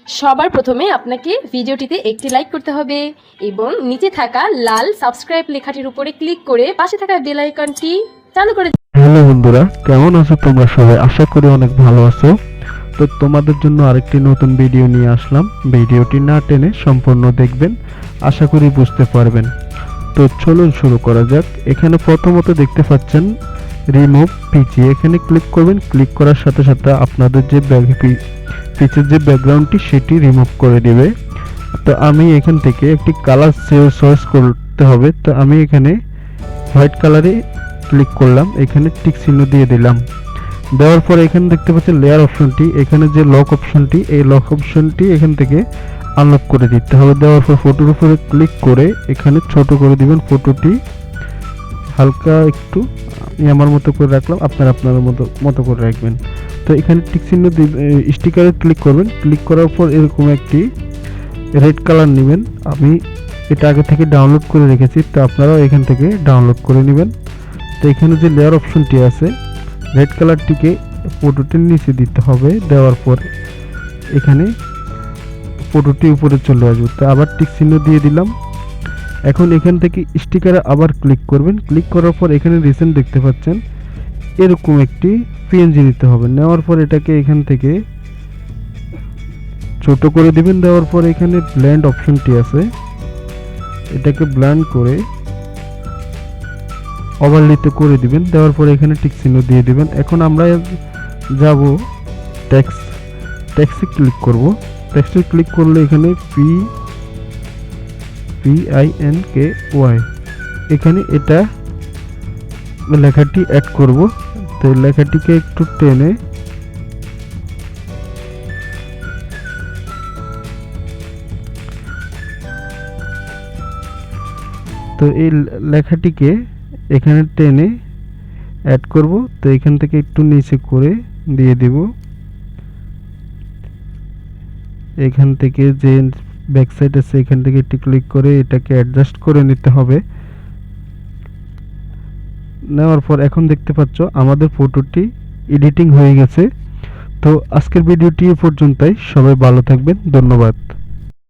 সবার প্রথমে আপনাকে ভিডিওটিতে একটি লাইক করতে হবে এবং নিচে থাকা লাল সাবস্ক্রাইব লেখাটির উপরে ক্লিক করে পাশে থাকা বেল আইকনটি চালু করে। হ্যালো বন্ধুরা, কেমন আছো তোমরা সবাই? আশা করি অনেক ভালো আছো। তো তোমাদের জন্য আরেকটি নতুন ভিডিও নিয়ে আসলাম। ভিডিওটি না টেনে সম্পূর্ণ দেখবেন, আশা করি বুঝতে পারবেন। তো চলুন শুরু করা যাক। এখানে প্রথমত দেখতে পাচ্ছেন রিমুভ পিচি, এখানে ক্লিক করবেন। ক্লিক করার সাথে সাথে আপনাদের যে পিচের যে ব্যাকগ্রাউন্ডটি সেটি রিমুভ করে দেবে। তো আমি এখান থেকে একটি কালার চয়েস করতে হবে। তো আমি এখানে হোয়াইট কালারে ক্লিক করলাম, এখানে টিক চিহ্ন দিয়ে দিলাম। দেওয়ার পর এখানে দেখতে পাচ্ছেন লেয়ার অপশনটি, এখানে যে লক অপশনটি, এই লক অপশনটি এখান থেকে আনলক করে দিতে হবে। দেওয়ার পর ফটোর উপরে ক্লিক করে এখানে ছোট করে দিবেন। ফটোটি হালকা একটু আমার মতো করে রাখলাম, আপনারা আপনার মতো করে রাখবেন। তো এখানে টিক চিহ্ন স্টিকারে ক্লিক করবেন। ক্লিক করার পর এরকম একটি রেড কালার নেবেন। আমি এটা আগে থেকে ডাউনলোড করে রেখেছি, তো আপনারাও এখান থেকে ডাউনলোড করে নেবেন। তো এখানে যে লেয়ার অপশনটি আছে, রেড কালারটিকে ফটোটির নিচে দিতে হবে। দেওয়ার পর এখানে ফটোটি উপরে চলে আসবে। তো আবার টিক চিহ্ন দিয়ে দিলাম। এখন এখান থেকে স্টিকারে আবার ক্লিক করবেন। ক্লিক করার পর এখানে রিসেন্ট দেখতে পাচ্ছেন, এরকম একটি পিএনজি নিতে হবে। নেওয়ার পর এটাকে এখান থেকে ছোট করে দিবেন। দেওয়ার পর এখানে ব্লেন্ড অপশনটি আছে, এটাকে ব্লেন্ড করে ওভারলেতে করে দিবেন। দেওয়ার পর এখানে টিক চিহ্ন দিয়ে দিবেন। এখন আমরা যাব টেক্সটে ক্লিক করব। টেক্সটে ক্লিক করলে এখানে PINKY এখানে এটা লেখাটি অ্যাড করব। তো লেখাটিকে একটু টেনে তো এই লেখাটিকে এখানে টেনে অ্যাড করব। তো এখান থেকে একটু নিচে করে দিয়ে দিব। এখান থেকে যে ব্যাক সাইড আছে এখান থেকে একটু ক্লিক করে এটাকে অ্যাডজাস্ট করে নিতে হবে। নেওয়ার পর এখন দেখতে পাচ্ছ আমাদের ফটোটি এডিটিং হয়ে গেছে। তো আজকের ভিডিওটি এ পর্যন্তই। সবাই ভালো থাকবেন, ধন্যবাদ।